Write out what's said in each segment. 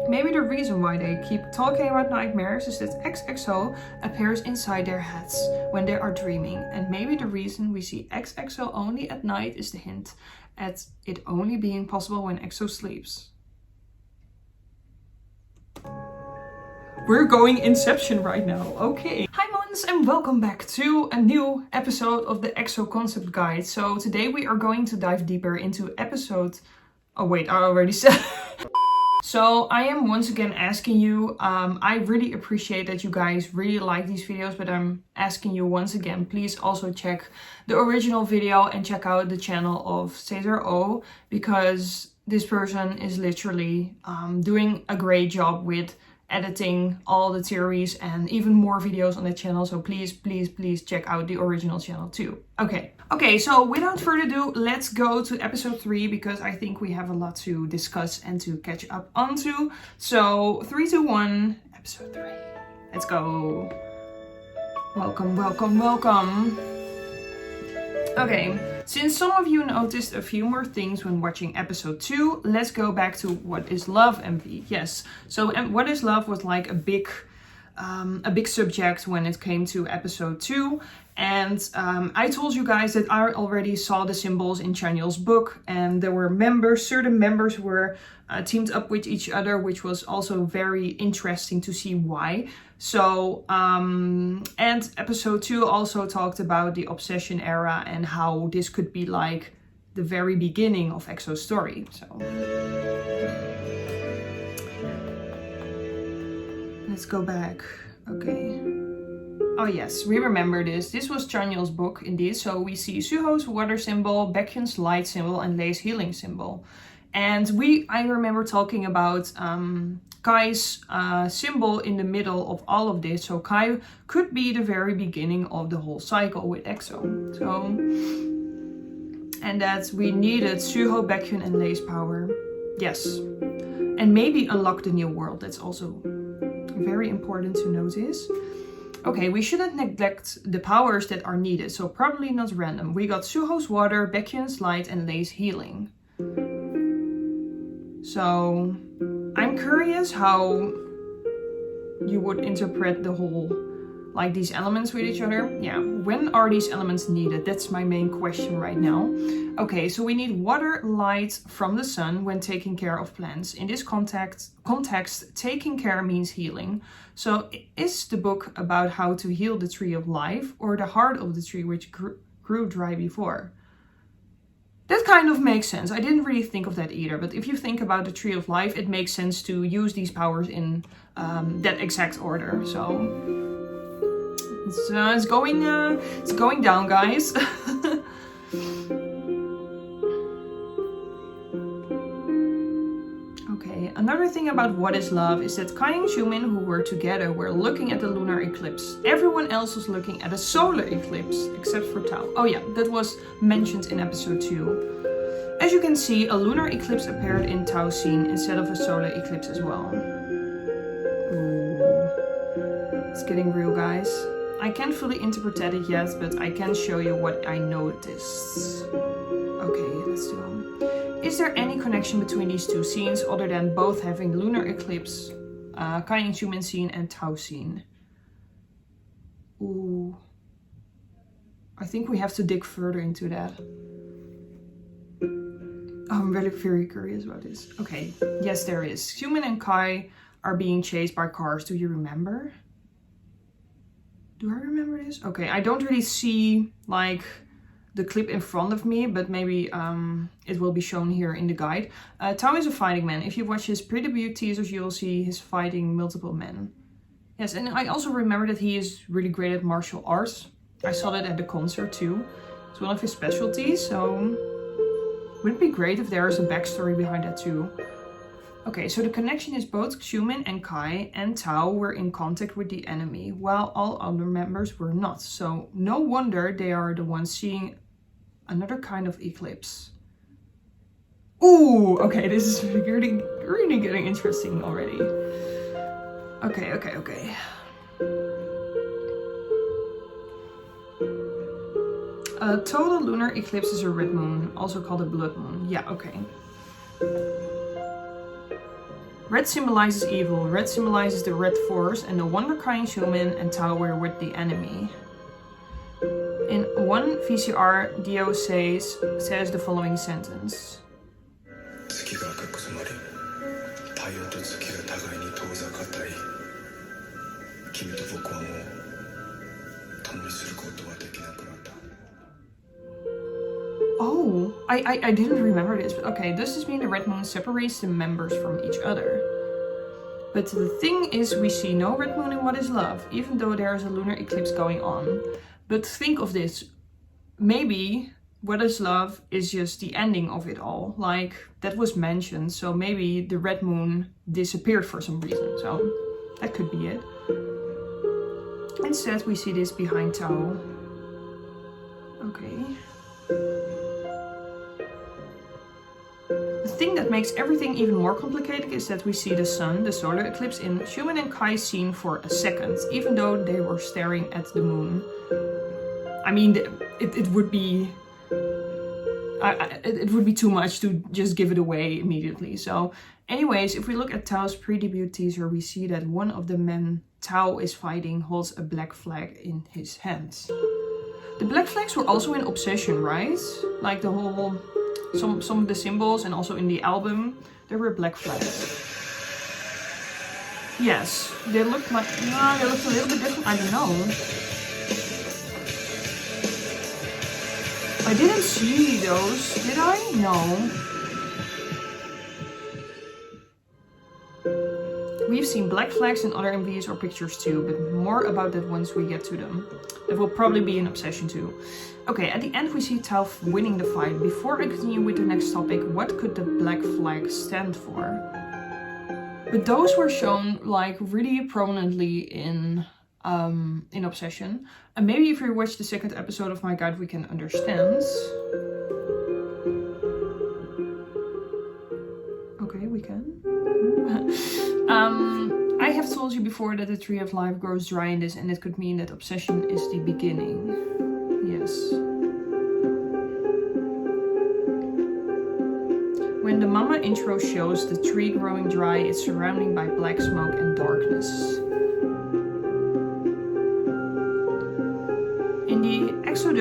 Maybe the reason why they keep talking about nightmares is that XXO appears inside their heads when they are dreaming. And maybe the reason we see XXO only at night is the hint at it only being possible when EXO sleeps. We're going Inception right now, okay. Hi Mons, and welcome back to a new episode of the EXO concept guide. So today we are going to dive deeper into episode... Oh wait, I already said... So I am once again asking you, I really appreciate that you guys really like these videos, but I'm asking you once again, please also check the original video and check out the channel of Cesar O, because this person is literally doing a great job with editing all the theories and even more videos on the channel. So please check out the original channel too. Okay, so without further ado, let's go to episode 3, because I think we have a lot to discuss and to catch up onto. So 3, 2, 1, episode 3. Let's go. Welcome. Okay, since some of you noticed a few more things when watching episode 2, let's go back to What is Love MV. Yes, so What is Love was like a big subject when it came to episode 2. And I told you guys that I already saw the symbols in Chanyeol's book, and there were certain members were teamed up with each other, which was also very interesting to see why. So, and episode 2 also talked about the obsession era and how this could be like the very beginning of EXO's story. So, let's go back. Okay. Oh yes, we remember this. This was Chanyeol's book indeed. So we see Suho's water symbol, Baekhyun's light symbol, and Lei's healing symbol. And I remember talking about Kai's symbol in the middle of all of this. So Kai could be the very beginning of the whole cycle with EXO. So, and that we needed Suho, Baekhyun, and Lei's power. Yes. And maybe unlock the new world. That's also very important to notice. Okay, we shouldn't neglect the powers that are needed, so probably not random. We got Suho's water, Baekhyun's light, and Lei's healing. So, I'm curious how you would interpret the whole, like these elements with each other. Yeah, when are these elements needed? That's my main question right now. Okay, so we need water, light from the sun when taking care of plants. In this context, taking care means healing. So is the book about how to heal the tree of life, or the heart of the tree which grew dry before? That kind of makes sense. I didn't really think of that either, but if you think about the tree of life, it makes sense to use these powers in that exact order. So it's going down, guys. Okay, another thing about What is Love is that Kai and Xiumin, who were together, were looking at the lunar eclipse. Everyone else was looking at a solar eclipse, except for Tao. Oh yeah, that was mentioned in episode 2. As you can see, a lunar eclipse appeared in Tao's scene instead of a solar eclipse as well. Ooh. It's getting real, guys. I can't fully interpret it yet, but I can show you what I noticed. Okay, let's do it. Is there any connection between these two scenes other than both having lunar eclipse, Kai and Xiumin scene and Tao scene? Ooh. I think we have to dig further into that. I'm very curious about this. Okay, yes there is. Xiumin and Kai are being chased by cars. Do you remember? Do I remember this? Okay, I don't really see like the clip in front of me, but maybe it will be shown here in the guide. Tao is a fighting man. If you watch his pre-debut teasers, you will see he's fighting multiple men. Yes, and I also remember that he is really great at martial arts. I saw that at the concert too. It's one of his specialties, so wouldn't it be great if there is a backstory behind that too? Okay, so the connection is both Xiumin and Kai and Tao were in contact with the enemy, while all other members were not. So no wonder they are the ones seeing another kind of eclipse. Ooh, okay, this is really getting interesting already. Okay. A total lunar eclipse is a red moon, also called a blood moon. Yeah, okay. Red symbolizes evil, red symbolizes the red force, and the wonder kind human and Tao were with the enemy. In one VCR, Dio says the following sentence. Oh, I didn't remember this, but okay, does this mean the red moon separates the members from each other? But the thing is, we see no red moon in What is Love, even though there is a lunar eclipse going on. But think of this, maybe What is Love is just the ending of it all, like that was mentioned, so maybe the red moon disappeared for some reason, so that could be it. Instead we see this behind Tao. Okay. The thing that makes everything even more complicated is that we see the sun, the solar eclipse, in Xiumin and Kai's scene for a second, even though they were staring at the moon. I mean, it would be... it would be too much to just give it away immediately. So anyways, if we look at Tao's pre-debut teaser, we see that one of the men Tao is fighting holds a black flag in his hands. The black flags were also in Obsession, right? Like the whole... Some of the symbols, and also in the album, there were black flags. Yes, they looked like... No, they looked a little bit different, I don't know. I didn't see those, did I? No. We've seen black flags in other MVs or pictures too, but more about that once we get to them. That will probably be an Obsession too. Okay, at the end we see Tao winning the fight. Before I continue with the next topic, what could the black flag stand for? But those were shown like really prominently in Obsession. And maybe if you watch the second episode of my guide we can understand. Okay, we can. I have told you before that the tree of life grows dry in this, and it could mean that Obsession is the beginning. Yes. When the Mama intro shows the tree growing dry, it's surrounded by black smoke and darkness. In the EXO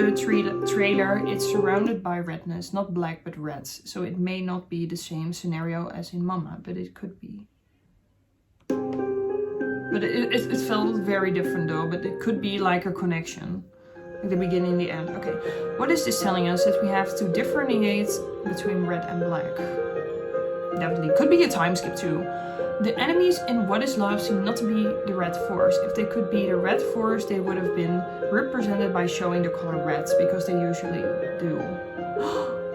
trailer, it's surrounded by redness, not black but red, so it may not be the same scenario as in Mama, but it could be. But it felt very different though, but it could be like a connection. Like the beginning and the end. Okay, what is this telling us? That we have to differentiate between red and black. Definitely. Could be a time skip too. The enemies in What is Love seem not to be the red force. If they could be the red force, they would have been represented by showing the color red, because they usually do.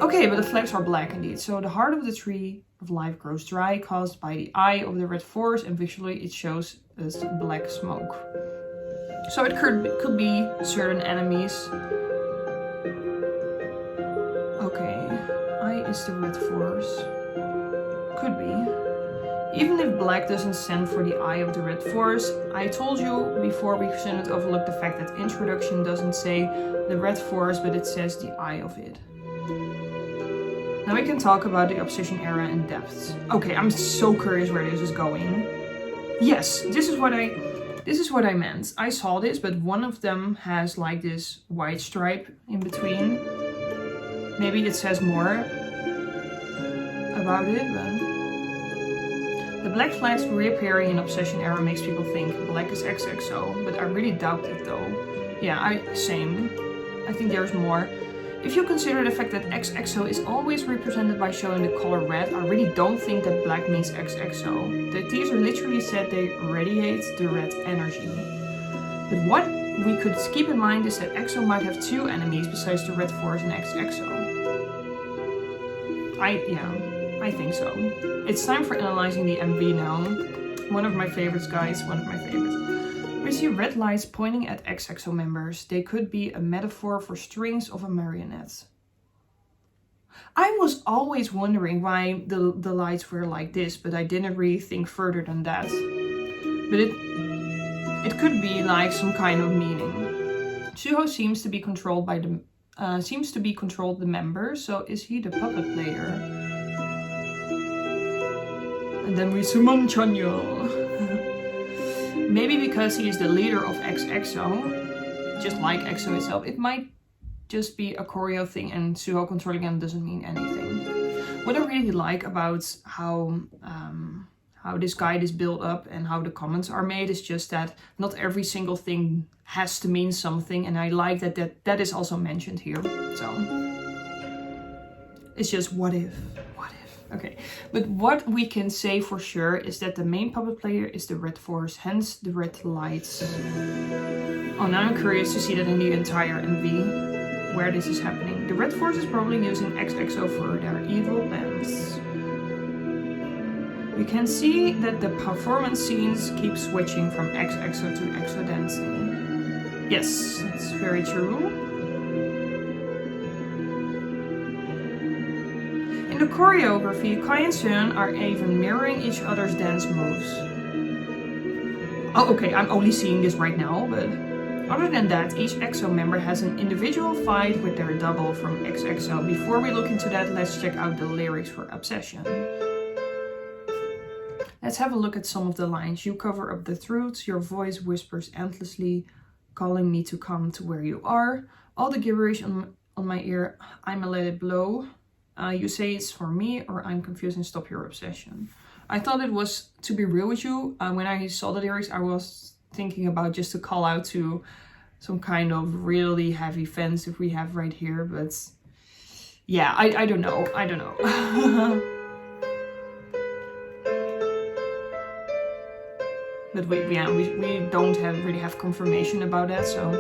Okay, but the flags are black indeed. So the heart of the tree of life grows dry, caused by the eye of the red force, and visually it shows as black smoke. So it could be certain enemies. Okay, eye is the red force. Could be. Even if black doesn't stand for the eye of the red force, I told you before we shouldn't overlook the fact that introduction doesn't say the red force, but it says the eye of it. Now we can talk about the Obsession era in depth. Okay, I'm so curious where this is going. Yes, this is what I meant. I saw this, but one of them has like this white stripe in between. Maybe it says more about it, but... The black flags reappearing in Obsession era makes people think black is XXO, but I really doubt it though. Yeah, same. I think there's more. If you consider the fact that XXO is always represented by showing the color red, I really don't think that black means XXO. The teaser literally said they radiate the red energy. But what we could keep in mind is that EXO might have two enemies besides the red force and XXO. I think so. It's time for analyzing the MV now. One of my favorites, guys, one of my favorites. We see red lights pointing at XXO members. They could be a metaphor for strings of a marionette. I was always wondering why the lights were like this, but I didn't really think further than that. But it could be like some kind of meaning. Suho seems to be controlled by the members, so is he the puppet player? And then we summon Chanyeol. Maybe because he is the leader of EXO, just like EXO itself, it might just be a choreo thing and Suho controlling him doesn't mean anything. What I really like about how this guide is built up and how the comments are made is just that not every single thing has to mean something, and I like that is also mentioned here. So it's just what if. Okay, but what we can say for sure is that the main puppet player is the red force, hence the red lights. Oh, now I'm curious to see that in the entire MV, where this is happening. The red force is probably using EXO for their evil plans. We can see that the performance scenes keep switching from EXO to EXO dancing. Yes, that's very true. In the choreography, Kai and Seon are even mirroring each other's dance moves. Oh, okay, I'm only seeing this right now, but other than that, each EXO member has an individual fight with their double from EXO. Before we look into that, let's check out the lyrics for Obsession. Let's have a look at some of the lines. You cover up the truth, your voice whispers endlessly, calling me to come to where you are. All the gibberish on my ear, I'ma let it blow. You say it's for me, or I'm confused and stop your obsession. I thought it was to be real with you. When I saw the lyrics, I was thinking about just to call out to some kind of really heavy fans if we have right here, but yeah, I don't know. But we don't really have confirmation about that, so.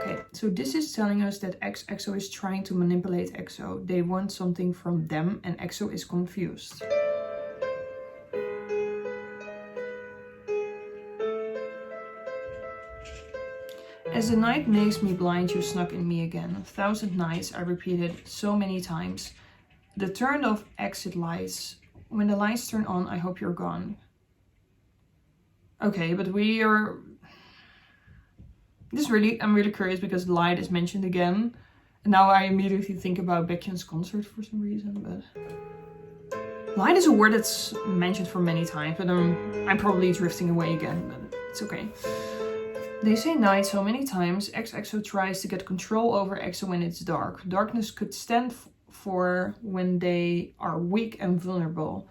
Okay, so this is telling us that EXO is trying to manipulate EXO. They want something from them and EXO is confused. As the night makes me blind, you snuck in me again. 1,000 nights, I repeated so many times. The turned off exit lights. When the lights turn on, I hope you're gone. Okay, but we are... I'm really curious because Light is mentioned again. And now I immediately think about Baekhyun's concert for some reason, but... Light is a word that's mentioned for many times, but I'm probably drifting away again, but it's okay. They say night so many times, EXO tries to get control over EXO when it's dark. Darkness could stand for when they are weak and vulnerable.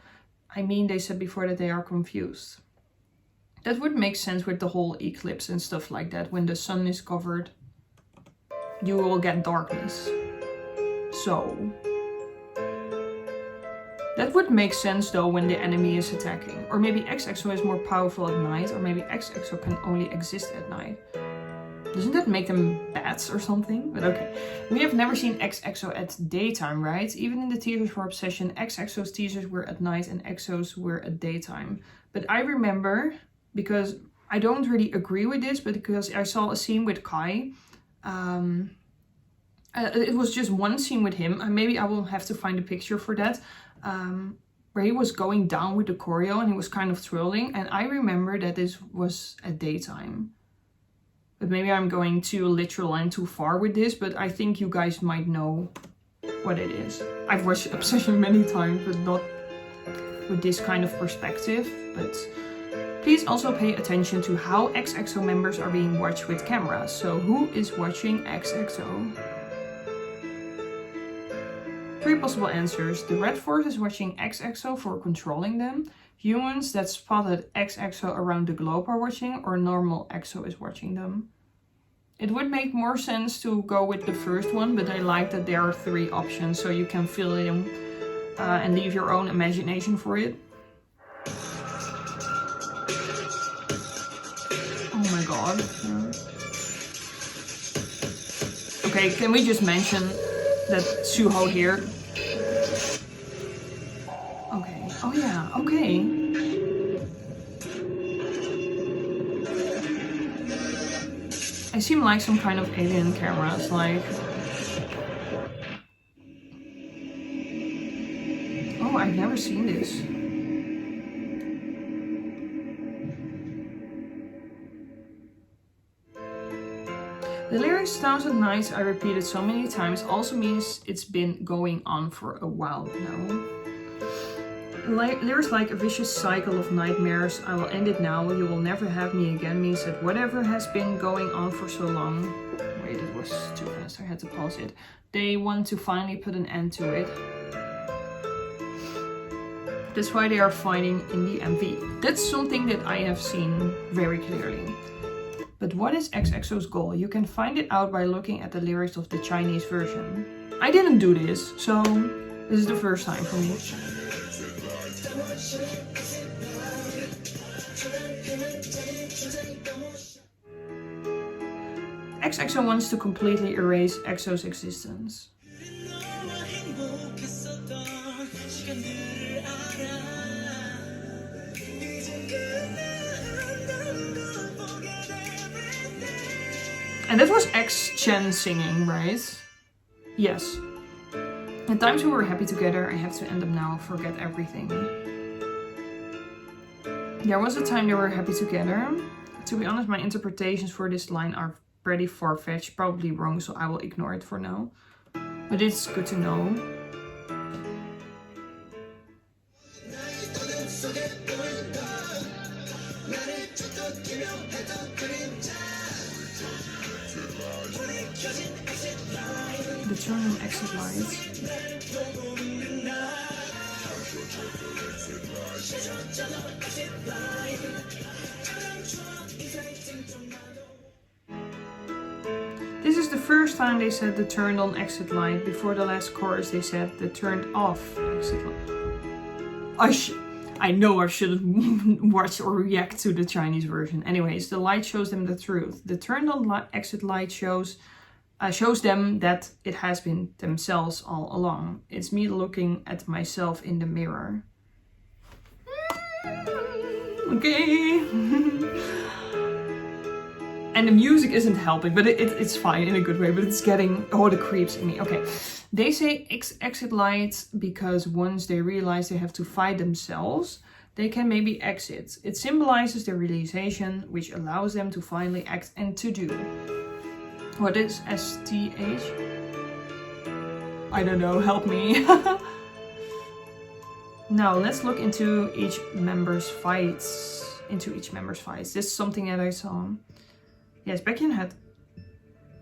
I mean, they said before that they are confused. That would make sense with the whole eclipse and stuff like that. When the sun is covered, you will get darkness. So, that would make sense though when the enemy is attacking. Or maybe EXO is more powerful at night, or maybe EXO can only exist at night. Doesn't that make them bats or something? But okay. We have never seen EXO at daytime, right? Even in the teasers for Obsession, EXO's teasers were at night and EXO's were at daytime. But I remember... because I don't really agree with this, but because I saw a scene with Kai. It was just one scene with him. And maybe I will have to find a picture for that. Where he was going down with the choreo and he was kind of twirling. And I remember that this was at daytime. But maybe I'm going too literal and too far with this. But I think you guys might know what it is. I've watched Obsession many times, but not with this kind of perspective. But... please also pay attention to how EXO members are being watched with cameras. So who is watching EXO? 3 possible answers. The Red Force is watching EXO for controlling them. Humans that spotted EXO around the globe are watching, or normal EXO is watching them. It would make more sense to go with the first one, but I like that there are 3 options so you can fill it in and leave your own imagination for it. Oh my god. Okay, can we just mention that Suho here? Okay, oh yeah, okay. I seem like some kind of alien cameras, like... Oh, I've never seen this. The lyrics 1,000 nights I repeated so many times also means it's been going on for a while now. There's like a vicious cycle of nightmares. I will end it now. You will never have me again means that whatever has been going on for so long. Wait, it was too fast. I had to pause it. They want to finally put an end to it. That's why they are fighting in the MV. That's something that I have seen very clearly. But what is EXO's goal? You can find it out by looking at the lyrics of the Chinese version. I didn't do this, so this is the first time for me. EXO wants to completely erase EXO's existence. And that was X-Chen singing, right? Yes. The times we were happy together, I have to end them now, forget everything. There was a time they were happy together. To be honest, my interpretations for this line are pretty far-fetched, probably wrong, so I will ignore it for now. But it's good to know. The turn on exit lights. This is the first time they said the turned on exit light. Before the last chorus they said the turned off exit light. I know I shouldn't watch or react to the Chinese version. Anyways, the light shows them the truth. The turned on exit light shows them that it has been themselves all along. It's me looking at myself in the mirror. Okay. And the music isn't helping, but it's fine in a good way, but it's getting all the creeps in me. Okay. They say exit lights because once they realize they have to fight themselves, they can maybe exit. It symbolizes the realization, which allows them to finally act and to do. What is STH? I don't know, help me. Now let's look into each member's fights. This is something that I saw. Yes, Baekhyun had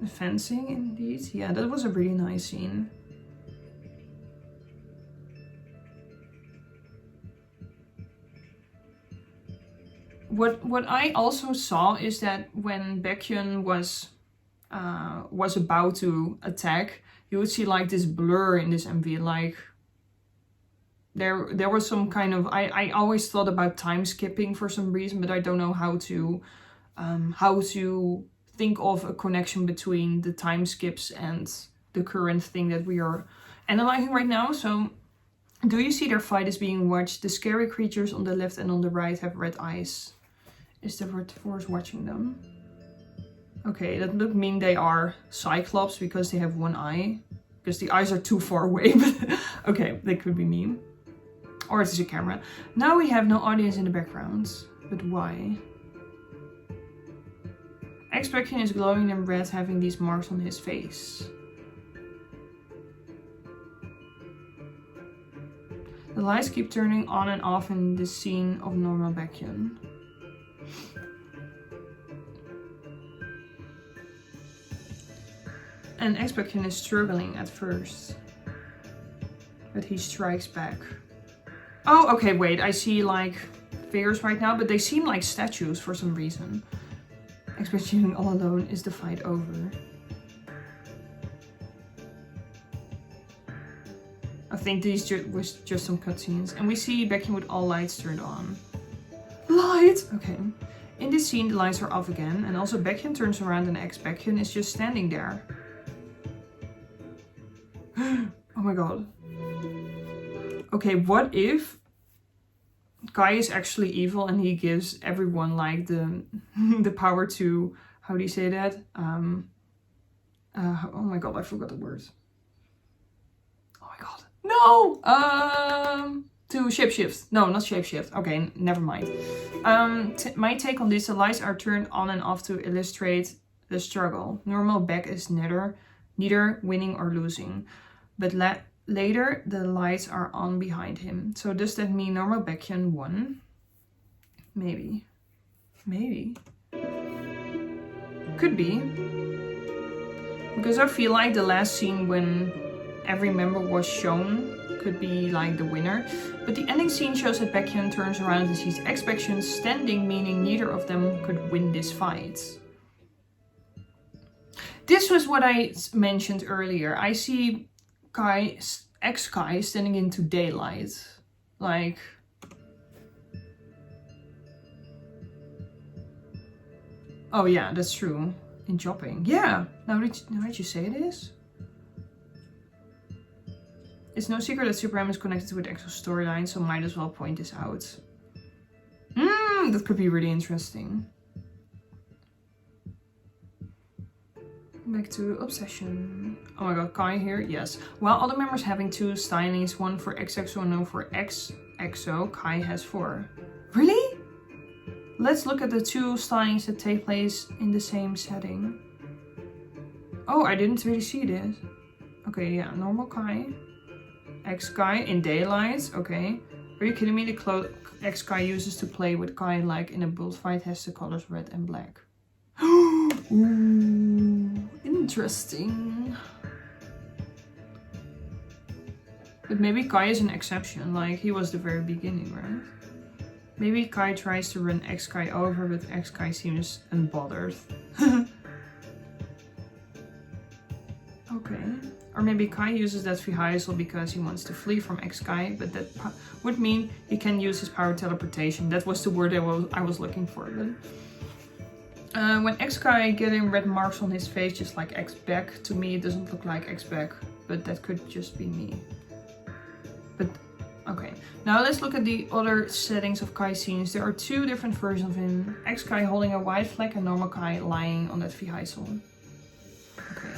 fencing indeed. Yeah, that was a really nice scene. What I also saw is that when Baekhyun was about to attack, you would see like this blur in this MV, like there was some kind of I always thought about time skipping for some reason, but I don't know how to think of a connection between the time skips and the current thing that we are analyzing right now. So do you see their fight is being watched? The scary creatures on the left and on the right have red eyes. Is the force watching them? Okay, that would mean they are Cyclops because they have one eye. Because the eyes are too far away. But okay, that could be me. Or it's a camera. Now we have no audience in the background. But why? Baekhyun is glowing in red, having these marks on his face. The lights keep turning on and off in the scene of normal Baekhyun. And Baekhyun is struggling at first. But he strikes back. Oh, okay, wait. I see like figures right now, but they seem like statues for some reason. Baekhyun all alone. Is the fight over? I think these was just some cutscenes. And we see Baekhyun with all lights turned on. Light! Okay. In this scene, the lights are off again. And also Baekhyun turns around and Baekhyun is just standing there. Oh my god. Okay, what if Kai is actually evil and he gives everyone like the power to, how do you say that? Oh my god, I forgot the word. Oh my god. No! To shapeshift. No, not shapeshift. Okay, never mind. My take on this, the lights are turned on and off to illustrate the struggle. Normal Baek is neither winning or losing, but later the lights are on behind him. So does that mean normal Baekhyun won? Maybe. Maybe. Could be. Because I feel like the last scene when every member was shown could be like the winner. But the ending scene shows that Baekhyun turns around and sees Baekhyun standing, meaning neither of them could win this fight. This was what I mentioned earlier. I see Kai standing into daylight. Like... Oh yeah, that's true. In Jopping. Yeah, now that you say this. It's no secret that Super M is connected with EXO's storyline, so might as well point this out. That could be really interesting. Back to Obsession. Oh my god, Kai here? Yes. While other members having 2 stylings, one for EXO and one for EXO, Kai has 4. Really? Let's look at the 2 stylings that take place in the same setting. Oh, I didn't really see this. Okay, yeah, normal Kai. X-Kai in daylight, okay. Are you kidding me? The clothes X-Kai uses to play with Kai like in a bullfight has the colors red and black. Ooh, interesting. But maybe Kai is an exception, like he was the very beginning, right? Maybe Kai tries to run X-Kai over, but X-Kai seems unbothered. Okay. Or maybe Kai uses that vehicle because he wants to flee from X-Kai, but that would mean he can use his power teleportation. That was the word I was looking for. But when X-Kai getting red marks on his face, just like X-Back, to me it doesn't look like X-Back, but that could just be me. But okay, now let's look at the other settings of Kai scenes. There are 2 different versions of him. X-Kai holding a white flag and normal Kai lying on that vehicle. Okay.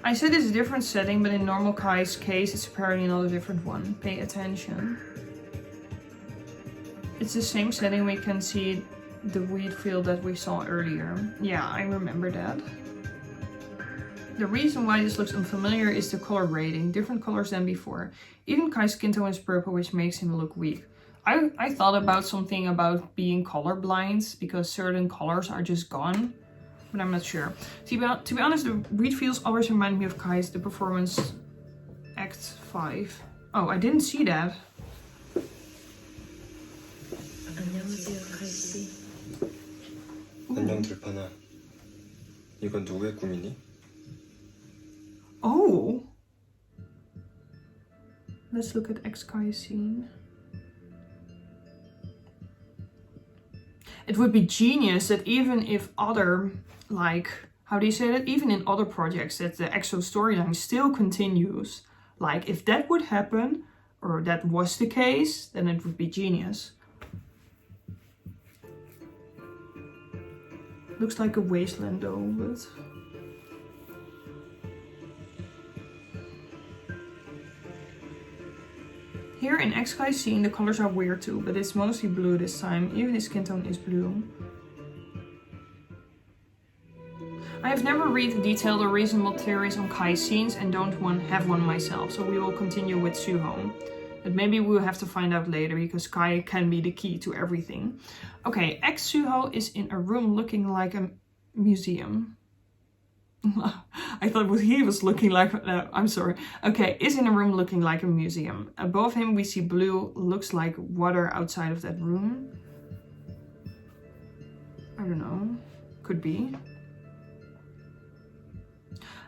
I said it's a different setting, but in normal Kai's case, it's apparently not a different one. Pay attention. It's the same setting. We can see the wheat field that we saw earlier. Yeah, I remember that. The reason why this looks unfamiliar is the color grading. Different colors than before. Even Kai's skin tone is purple, which makes him look weak. I thought about something about being colorblind because certain colors are just gone. But I'm not sure. To be honest, the wheat fields always remind me of Kai's The Performance Act 5. Oh, I didn't see that. 안녕하세요, 카이씨. 안녕 들판아. 이건 누구의 꿈이니? Oh. Let's look at X-Kai's scene. It would be genius that even if other, like, how do you say that? Even in other projects that the EXO storyline still continues. Like, if that would happen, or that was the case, then it would be genius. Looks like a wasteland though, but... Here in X-Kai's scene, the colors are weird too, but it's mostly blue this time. Even his skin tone is blue. I have never read detailed or reasonable theories on Kai's scenes and don't have one myself, so we will continue with Suho. But maybe we'll have to find out later, because Kai can be the key to everything. Okay, ex-Suho is in a room looking like a museum. I thought what he was looking like, I'm sorry. Okay, is in a room looking like a museum. Above him we see blue, looks like water outside of that room. I don't know, could be.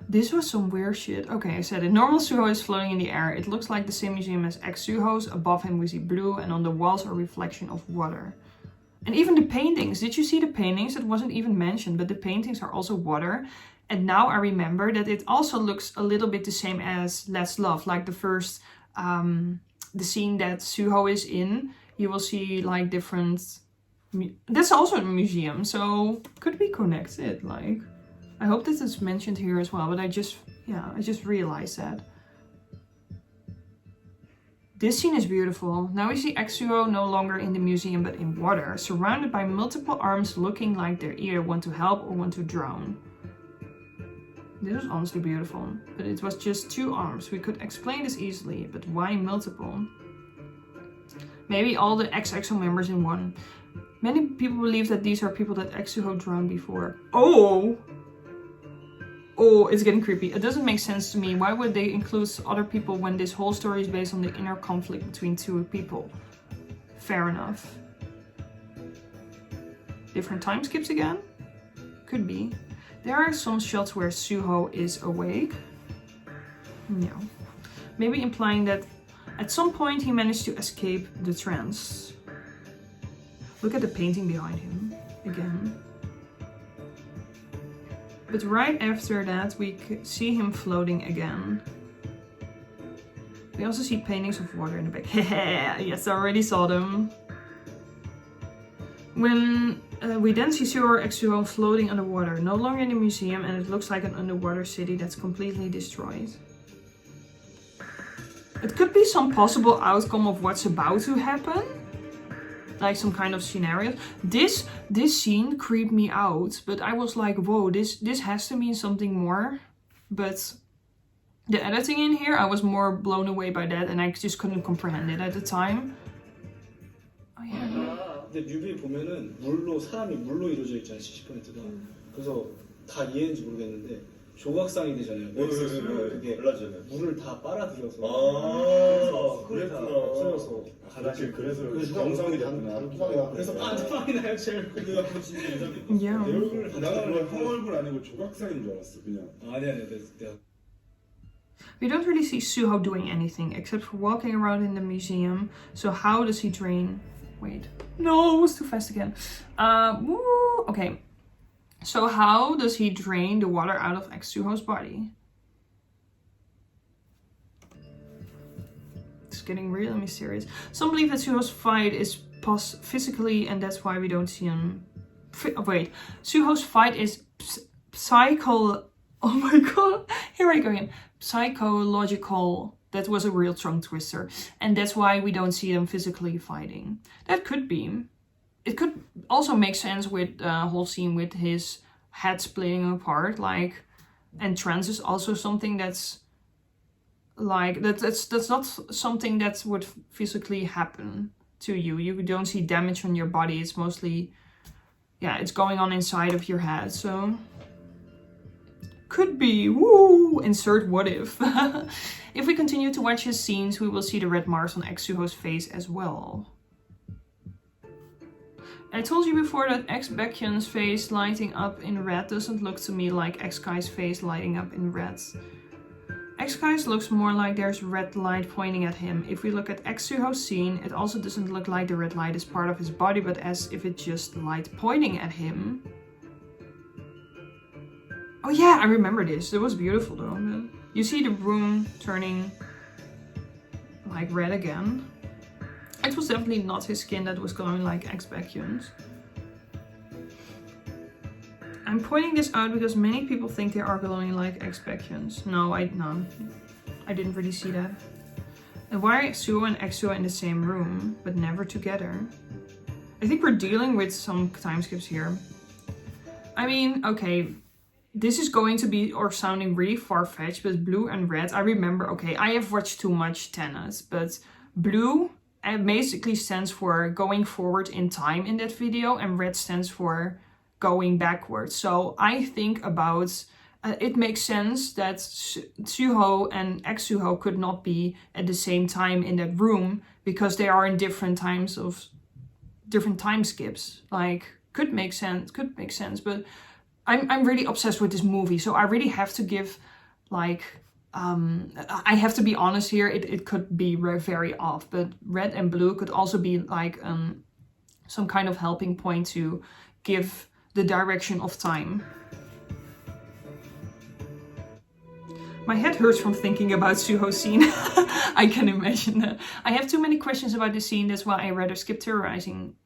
This was some weird shit. Okay, I said it. Normal Suho is floating in the air. It looks like the same museum as ex-Suho's. Above him we see blue and on the walls a reflection of water. And even the paintings. Did you see the paintings? It wasn't even mentioned, but the paintings are also water. And now I remember that it also looks a little bit the same as Let's Love. Like the first, the scene that Suho is in. You will see like different... That's also a museum, so could be connected, like... I hope this is mentioned here as well, but I just realized that. This scene is beautiful. Now we see EXO no longer in the museum but in water, surrounded by multiple arms looking like they either want to help or want to drown. This was honestly beautiful, but it was just 2 arms. We could explain this easily, but why multiple? Maybe all the EXO members in one. Many people believe that these are people that EXO drowned before. Oh! Oh, it's getting creepy. It doesn't make sense to me. Why would they include other people when this whole story is based on the inner conflict between 2 people? Fair enough. Different time skips again? Could be. There are some shots where Suho is awake. No. Maybe implying that at some point he managed to escape the trance. Look at the painting behind him again. But right after that, we see him floating again. We also see paintings of water in the back. Yes, I already saw them. When we then see Suho EXO floating underwater, no longer in the museum, and it looks like an underwater city that's completely destroyed. It could be some possible outcome of what's about to happen. Like some kind of scenario. This scene creeped me out, but I was like, whoa, this has to mean something more. But the editing in here, I was more blown away by that, and I just couldn't comprehend it at the time. Oh yeah. 근데 뮤비 보면은 사람이 물로 이루어져 있잖아요, 70%가. 그래서 다 이해했는지 모르겠는데 조각상이 되잖아요. 그게 물을 다 빨아들여서. 그걸 다 없애서. 사실 그래서 정상이 됐구나. 그래서 빵이 나요, 제일. 내가 그거 진짜 인상깊었어. 내 얼굴을 다 나가면 형 얼굴 아니고 조각상인 줄 알았어, 그냥. 아니, 내가. We don't really see Suho doing anything except for walking around in the museum. So how does he drain? Wait, no, it was too fast again. Okay. So how does he drain the water out of EXO's body? It's getting really mysterious. Some believe that Suho's fight is physically, and that's why we don't see him. Wait, Suho's fight is psycho. Oh my god, here I go again. Psychological. That was a real tongue twister, and that's why we don't see them physically fighting. That could be. It could also make sense with the whole scene with his head splitting apart, like, and trance is also something that's like that's not something that would physically happen to you. You don't see damage on your body. It's mostly, yeah, it's going on inside of your head. So could be. Woo! Insert what if. If we continue to watch his scenes, we will see the red marks on EXO's face as well. I told you before that Baekhyun's face lighting up in red doesn't look to me like X-Kai's face lighting up in red. X-Kai's looks more like there's red light pointing at him. If we look at EXO's scene, it also doesn't look like the red light is part of his body, but as if it's just light pointing at him. Oh yeah, I remember this. It was beautiful though. You see the room turning like red again. It was definitely not his skin that was glowing like Baekhyun's. I'm pointing this out because many people think they are glowing like Baekhyun's. No, I didn't really see that. And why are Suho and EXO in the same room, but never together? I think we're dealing with some time skips here. I mean, okay, this is going to be or sounding really far-fetched, but blue and red, I remember, okay, I have watched too much tennis, but blue basically stands for going forward in time in that video, and red stands for going backwards. So I think about, it makes sense that Suho and EXO could not be at the same time in that room because they are in different time skips. Like, could make sense, but I'm really obsessed with this movie, so I really have to give, like, I have to be honest here, it could be very off, but red and blue could also be like some kind of helping point to give the direction of time. My head hurts from thinking about Suho's scene. I can imagine that. I have too many questions about the scene, that's why I rather skip theorizing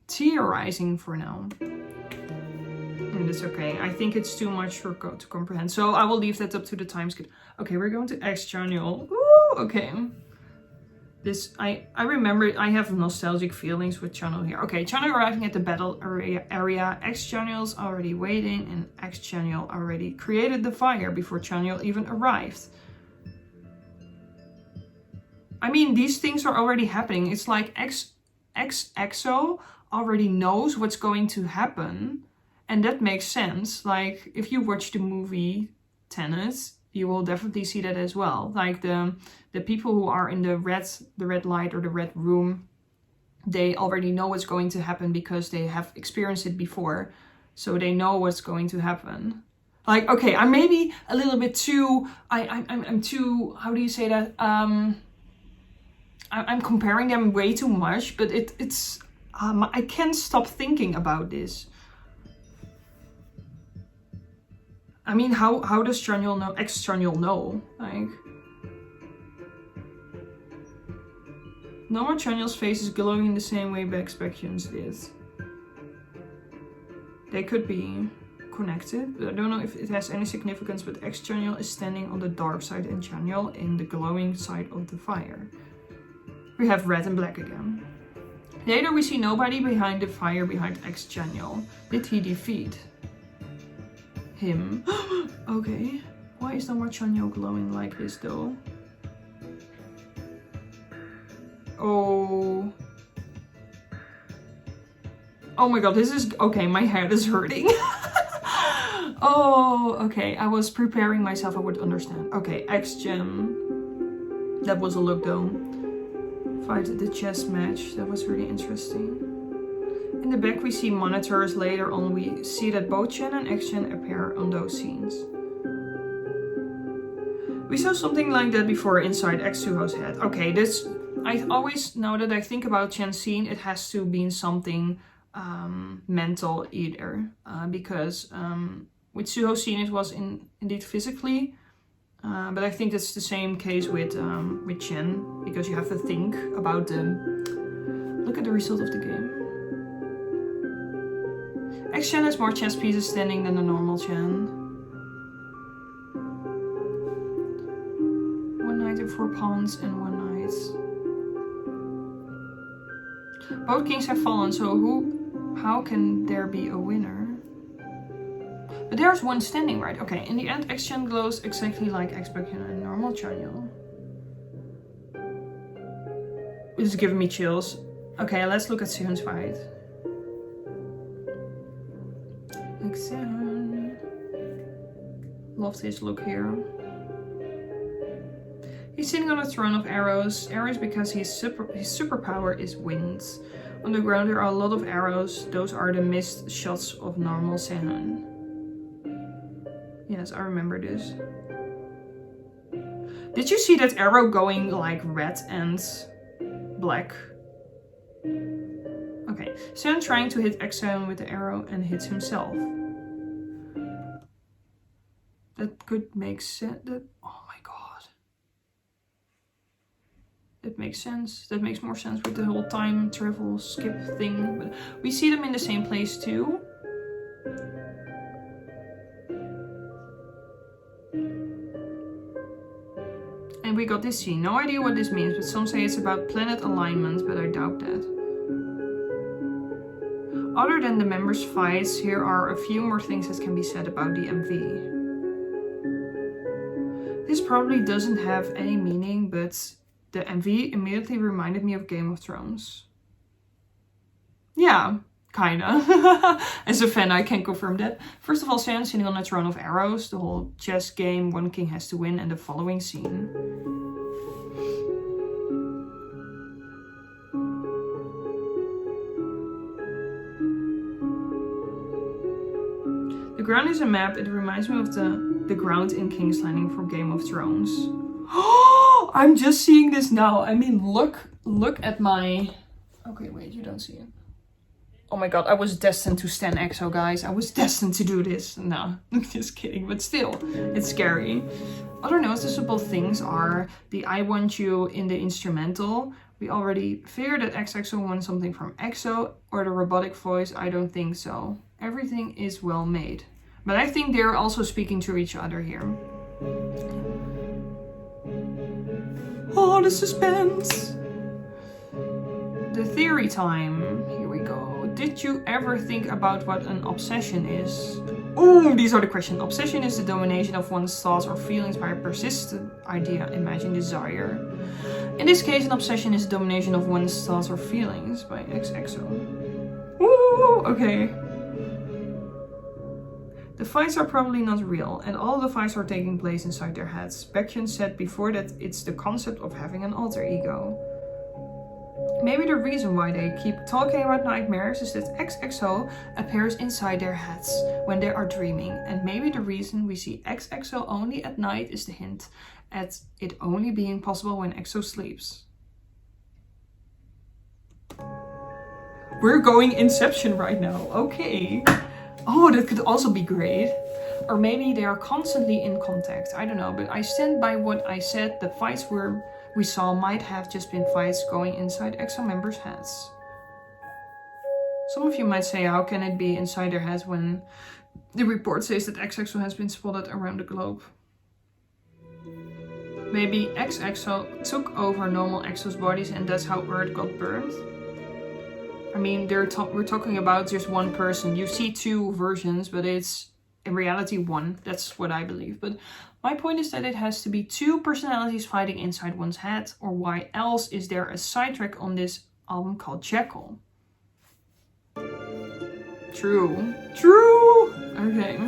for now. And it's okay. I think it's too much to comprehend. So I will leave that up to the time skip. Okay, we're going to X channel. Ooh, okay. This, I remember, I have nostalgic feelings with Chanyeol here. Okay, Chanyeol arriving at the battle area. Ex-Chanyeol's already waiting, and ex-Chanyeol already created the fire before Chanyeol even arrived. I mean, these things are already happening. It's like EXO already knows what's going to happen. And that makes sense. Like, if you watch the movie Tenet, you will definitely see that as well. Like the people who are in the red light or the red room, they already know what's going to happen because they have experienced it before. So they know what's going to happen. Like, okay, I'm maybe a little bit too, I'm too, how do you say that? I'm comparing them way too much, but it's I can't stop thinking about this. I mean, how does Chanyeol know, ex-Chanyeol know? Like, normal Chanyeol's face is glowing in the same way Backspections did. They could be connected, but I don't know if it has any significance, but ex-Chanyeol is standing on the dark side and Chanyeol in the glowing side of the fire. We have red and black again. Later we see nobody behind the fire behind ex-Chanyeol. Did he defeat him? Okay. Why is normal Chanyeol glowing like this though? Oh. Oh my god, this is... Okay, my head is hurting. Oh, okay. I was preparing myself, I would understand. Okay, ex-Gem. That was a look though. Fight the chess match. That was really interesting. In the back we see monitors. Later on we see that both Chen and ex-Chen appear on those scenes. We saw something like that before inside ex-Suho's head. Okay, this... I always know that I think about Chen's scene, it has to be something mental either. Because with Suho's scene it was indeed physically. But I think that's the same case with Chen, because you have to think about them. Look at the result of the game. Ex-Chen has more chess pieces standing than the normal Chen. 1 knight and 4 pawns and 1 knight. Both kings have fallen, so how can there be a winner? But there's one standing, right? Okay, in the end, ex-Chen glows exactly like ex-Baekhyun and normal Chanyeol. This is giving me chills. Okay, let's look at Sehun's fight. Sehun. Love this look here. He's sitting on a throne of arrows. Arrows because his superpower is winds. On the ground there are a lot of arrows. Those are the missed shots of normal Sehun. Yes, I remember this. Did you see that arrow going like red and black? Okay, Sehun trying to hit ex-Sehun with the arrow and hits himself. That could make sense. Oh my god. That makes sense. That makes more sense with the whole time travel skip thing. But we see them in the same place too. And we got this scene. No idea what this means, but some say it's about planet alignment, but I doubt that. Other than the members' fights, here are a few more things that can be said about the MV. This probably doesn't have any meaning, but the MV immediately reminded me of Game of Thrones. Yeah, kinda. As a fan, I can confirm that. First of all, Sehun sitting on a throne of arrows, the whole chess game, one king has to win, and the following scene. The ground is a map. It reminds me of the ground in King's Landing from Game of Thrones. Oh, I'm just seeing this now. I mean, look at my... Okay, wait, you don't see it. Oh my god, I was destined to stan EXO, guys. I was destined to do this. No, I'm just kidding, but still, it's scary. Other noticeable things are the I Want You in the instrumental. We already figured that XXO won something from EXO, or the robotic voice. I don't think so. Everything is well made. But I think they're also speaking to each other here. Oh, the suspense. The theory time. Here we go. Did you ever think about what an obsession is? Oh, these are the questions. Obsession is the domination of one's thoughts or feelings by a persistent idea, imagine, desire. In this case, an obsession is the domination of one's thoughts or feelings by EXO. Ooh, okay. The fights are probably not real, and all the fights are taking place inside their heads. Baekhyun said before that it's the concept of having an alter ego. Maybe the reason why they keep talking about nightmares is that EXO appears inside their heads when they are dreaming, and maybe the reason we see EXO only at night is the hint at it only being possible when EXO sleeps. We're going Inception right now, okay. Oh, that could also be great. Or maybe they are constantly in contact. I don't know, but I stand by what I said. The fights we saw might have just been fights going inside EXO members' heads. Some of you might say, how can it be inside their heads when the report says that EXO has been spotted around the globe? Maybe EXO took over normal EXO's bodies and that's how Earth got burned? I mean, we're talking about just one person. You see two versions, but it's in reality one. That's what I believe. But my point is that it has to be two personalities fighting inside one's head, or why else is there a sidetrack on this album called Jekyll? True. Okay.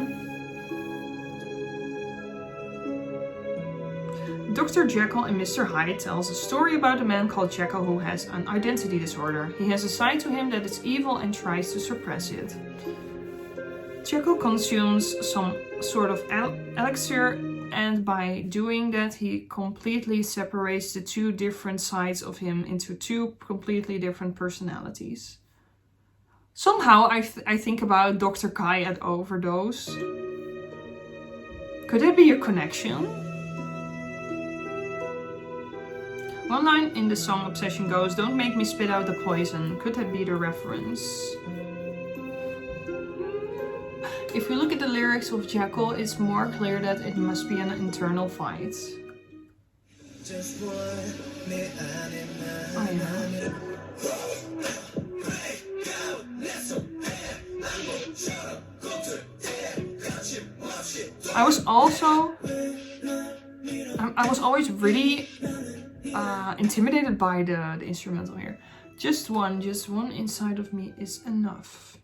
Dr. Jekyll and Mr. Hyde tells a story about a man called Jekyll who has an identity disorder. He has a side to him that is evil and tries to suppress it. Jekyll consumes some sort of elixir, and by doing that he completely separates the two different sides of him into two completely different personalities. Somehow I think about Dr. Kai at Overdose. Could that be a connection? One line in the song Obsession goes, "Don't make me spit out the poison." Could that be the reference? If we look at the lyrics of Jekyll, it's more clear that it must be an internal fight. Oh yeah. I was always really intimidated by the instrumental here. Just one inside of me is enough.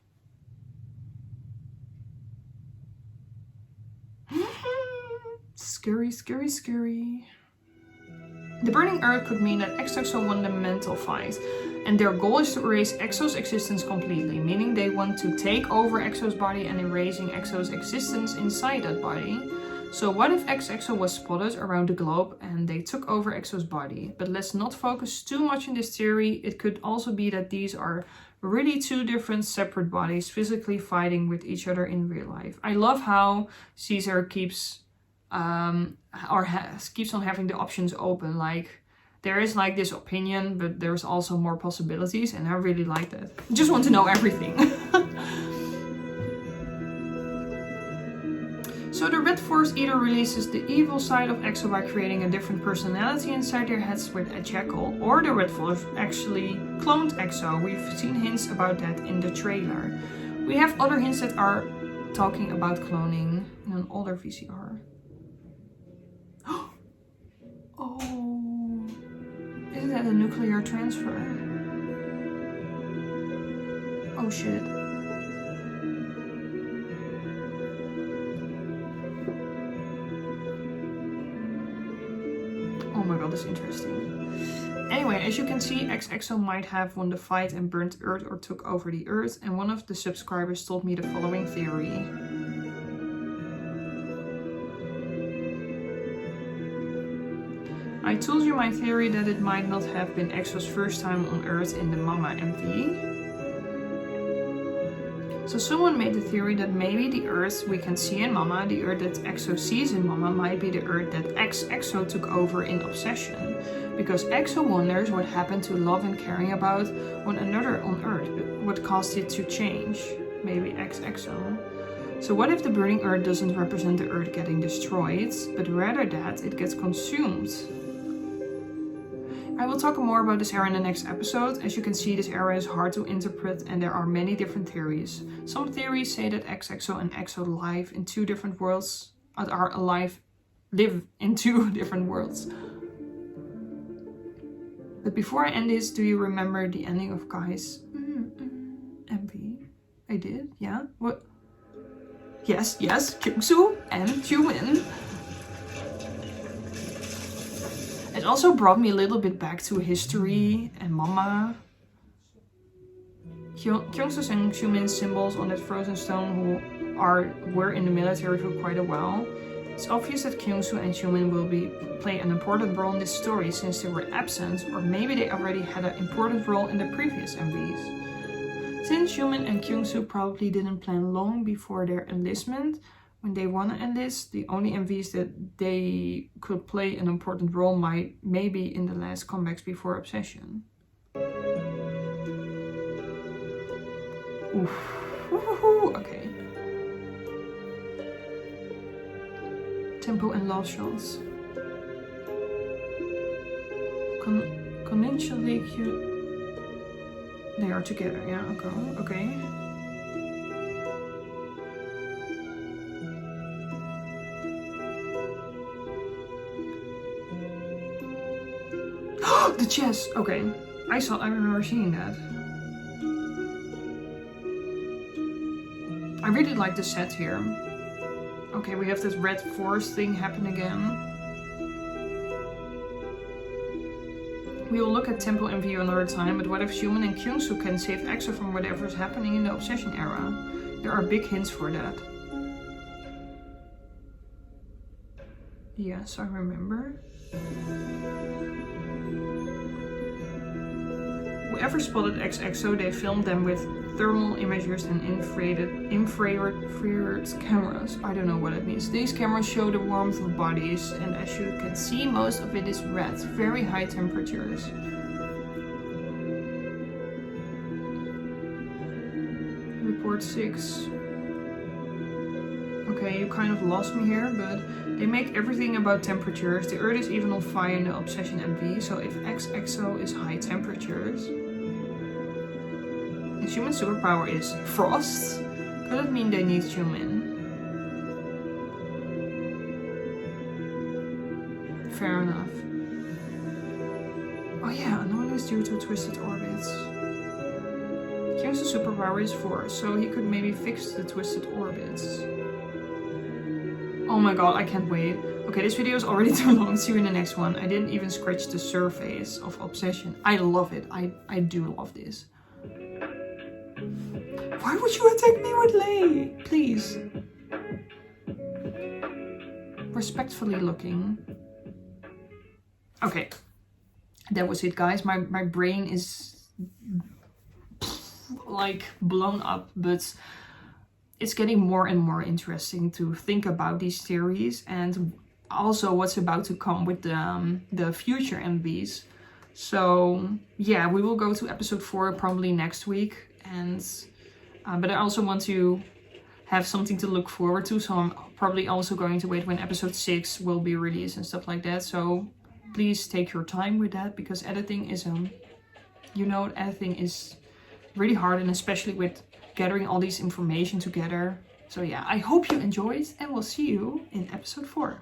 Scary, scary, scary. The burning earth could mean that EXO won the mental fight, and their goal is to erase EXO's existence completely, meaning they want to take over EXO's body and erasing EXO's existence inside that body. So what if EXO was spotted around the globe and they took over EXO's body? But let's not focus too much on this theory. It could also be that these are really two different separate bodies physically fighting with each other in real life. I love how Caesar keeps keeps on having the options open. Like, there is like this opinion, but there's also more possibilities, and I really like that. I just want to know everything. So the Red Force either releases the evil side of EXO by creating a different personality inside their heads with a Jekyll, or the Red Force actually cloned EXO. We've seen hints about that in the trailer. We have other hints that are talking about cloning in an older VCR. Oh, isn't that a nuclear transfer? Oh shit. Oh my god, that's interesting. Anyway, as you can see, EXO might have won the fight and burnt Earth or took over the Earth, and one of the subscribers told me the following theory. I told you my theory that it might not have been EXO's first time on Earth in the Mama MV. So someone made the theory that maybe the Earth we can see in Mama, the Earth that EXO sees in Mama, might be the Earth that EXO took over in Obsession. Because EXO wonders what happened to love and caring about one another on Earth, what caused it to change. Maybe EXO. So what if the burning Earth doesn't represent the Earth getting destroyed, but rather that it gets consumed? I will talk more about this era in the next episode. As you can see, this era is hard to interpret and there are many different theories. Some theories say that XXO and EXO live in 2 different worlds, live in 2 different worlds. But before I end this, do you remember the ending of Kai's MV? I did, yeah. What? Yes, Kyungsoo and Jimin. It also brought me a little bit back to history and mama. Kyungsoo's and Jimin's symbols on that frozen stone who were in the military for quite a while. It's obvious that Kyungsoo and Jimin will play an important role in this story since they were absent, or maybe they already had an important role in the previous MVs. Since Jimin and Kyungsoo probably didn't plan long before their enlistment, when they want to enlist, the only MVs that they could play an important role may be in the last comebacks before Obsession. Oof. Okay. Tempo and love shots. Conventionally cute. They are together, yeah, okay. The chest, okay. I remember seeing that. I really like the set here. Okay, we have this red forest thing happen again. We will look at Temple MV another time, but what if Jimin and Kyungsoo can save EXO from whatever is happening in the Obsession era? There are big hints for that. Yes, I remember. Whoever spotted XXO, they filmed them with thermal imagers and infrared cameras. I don't know what it means. These cameras show the warmth of bodies, and as you can see, most of it is red, very high temperatures. Report 6. Okay, you kind of lost me here, but they make everything about temperatures. The Earth is even on fire in the Obsession MV, so if XXO is high temperatures, and Jimin's superpower is frost, could it mean they need Jimin? Fair enough. Oh yeah, anomalies due to twisted orbits. Kyungsoo's superpower is force, so he could maybe fix the twisted orbits. Oh my god, I can't wait. Okay, this video is already too long. See you in the next one. I didn't even scratch the surface of Obsession. I love it. I do love this. Why would you attack me with Lei? Please. Respectfully looking. Okay. That was it, guys. My brain is like blown up, but it's getting more and more interesting to think about these theories and also what's about to come with the future MVs. So yeah, we will go to episode 4 probably next week, and but I also want to have something to look forward to, so I'm probably also going to wait when episode 6 will be released and stuff like that. So please take your time with that, because editing is editing is really hard, and especially with gathering all these information together. So yeah, I hope you enjoyed, and we'll see you in episode 4.